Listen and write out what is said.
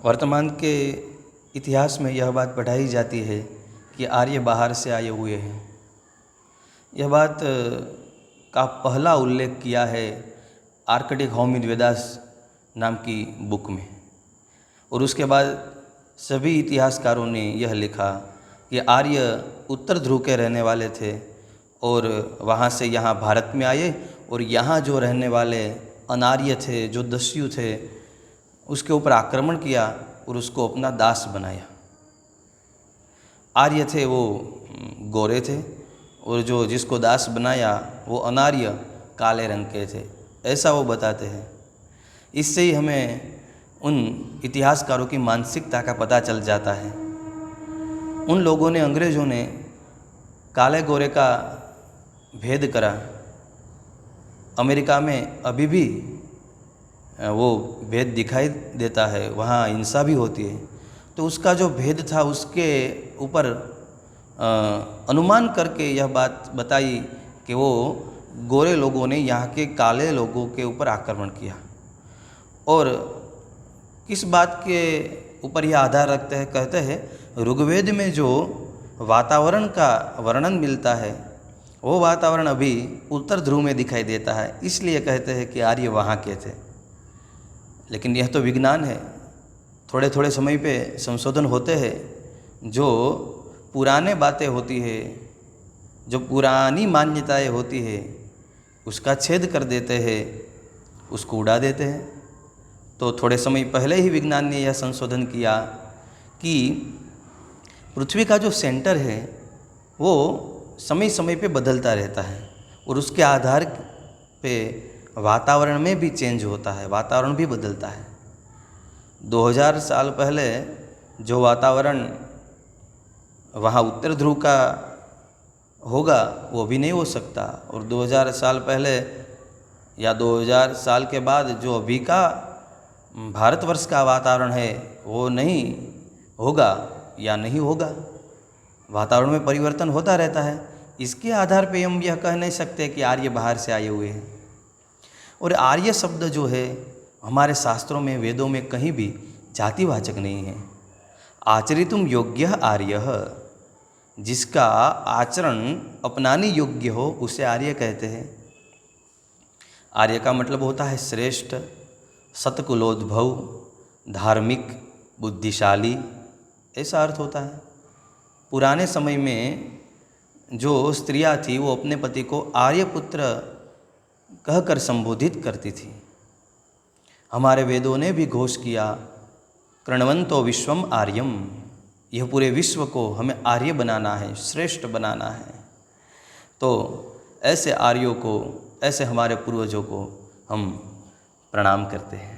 वर्तमान के इतिहास में यह बात पढ़ाई जाती है कि आर्य बाहर से आए हुए हैं। यह बात का पहला उल्लेख किया है आर्कटिक होमिन वेदास नाम की बुक में, और उसके बाद सभी इतिहासकारों ने यह लिखा कि आर्य उत्तर ध्रुव के रहने वाले थे और वहाँ से यहाँ भारत में आए, और यहाँ जो रहने वाले अनार्य थे, जो दस्यु थे, उसके ऊपर आक्रमण किया और उसको अपना दास बनाया। आर्य थे वो गोरे थे, और जो जिसको दास बनाया वो अनार्य काले रंग के थे, ऐसा वो बताते हैं। इससे ही हमें उन इतिहासकारों की मानसिकता का पता चल जाता है। उन लोगों ने, अंग्रेज़ों ने काले गोरे का भेद करा। अमेरिका में अभी भी वो भेद दिखाई देता है, वहाँ हिंसा भी होती है। तो उसका जो भेद था उसके ऊपर अनुमान करके यह बात बताई कि वो गोरे लोगों ने यहाँ के काले लोगों के ऊपर आक्रमण किया। और किस बात के ऊपर यह आधार रखते हैं, कहते हैं ऋग्वेद में जो वातावरण का वर्णन मिलता है वो वातावरण अभी उत्तर ध्रुव में दिखाई देता है, इसलिए कहते हैं कि आर्य वहाँ के थे। लेकिन यह तो विज्ञान है, थोड़े थोड़े समय पे संशोधन होते हैं। जो पुराने बातें होती है, जो पुरानी मान्यताएं होती है, उसका छेद कर देते हैं, उसको उड़ा देते हैं। तो थोड़े समय पहले ही विज्ञान ने यह संशोधन किया कि पृथ्वी का जो सेंटर है वो समय समय पे बदलता रहता है, और उसके आधार पे वातावरण में भी चेंज होता है, वातावरण भी बदलता है। 2000 साल पहले जो वातावरण वहाँ उत्तर ध्रुव का होगा वो भी नहीं हो सकता, और 2000 साल पहले या 2000 साल के बाद जो अभी का भारतवर्ष का वातावरण है वो नहीं होगा या नहीं होगा। वातावरण में परिवर्तन होता रहता है। इसके आधार पे हम यह कह नहीं सकते कि आर्य बाहर से आए हुए हैं। और आर्य शब्द जो है हमारे शास्त्रों में, वेदों में कहीं भी जातिवाचक नहीं है। आचरितुम योग्य आर्य, जिसका आचरण अपनाने योग्य हो उसे आर्य कहते हैं। आर्य का मतलब होता है श्रेष्ठ, सत्कुलोद्भव, धार्मिक, बुद्धिशाली, ऐसा अर्थ होता है। पुराने समय में जो स्त्रियां थी वो अपने पति को आर्यपुत्र कहकर संबोधित करती थी। हमारे वेदों ने भी घोष किया, कृण्वन्तो विश्वम आर्यम, यह पूरे विश्व को हमें आर्य बनाना है, श्रेष्ठ बनाना है। तो ऐसे आर्यों को, ऐसे हमारे पूर्वजों को हम प्रणाम करते हैं।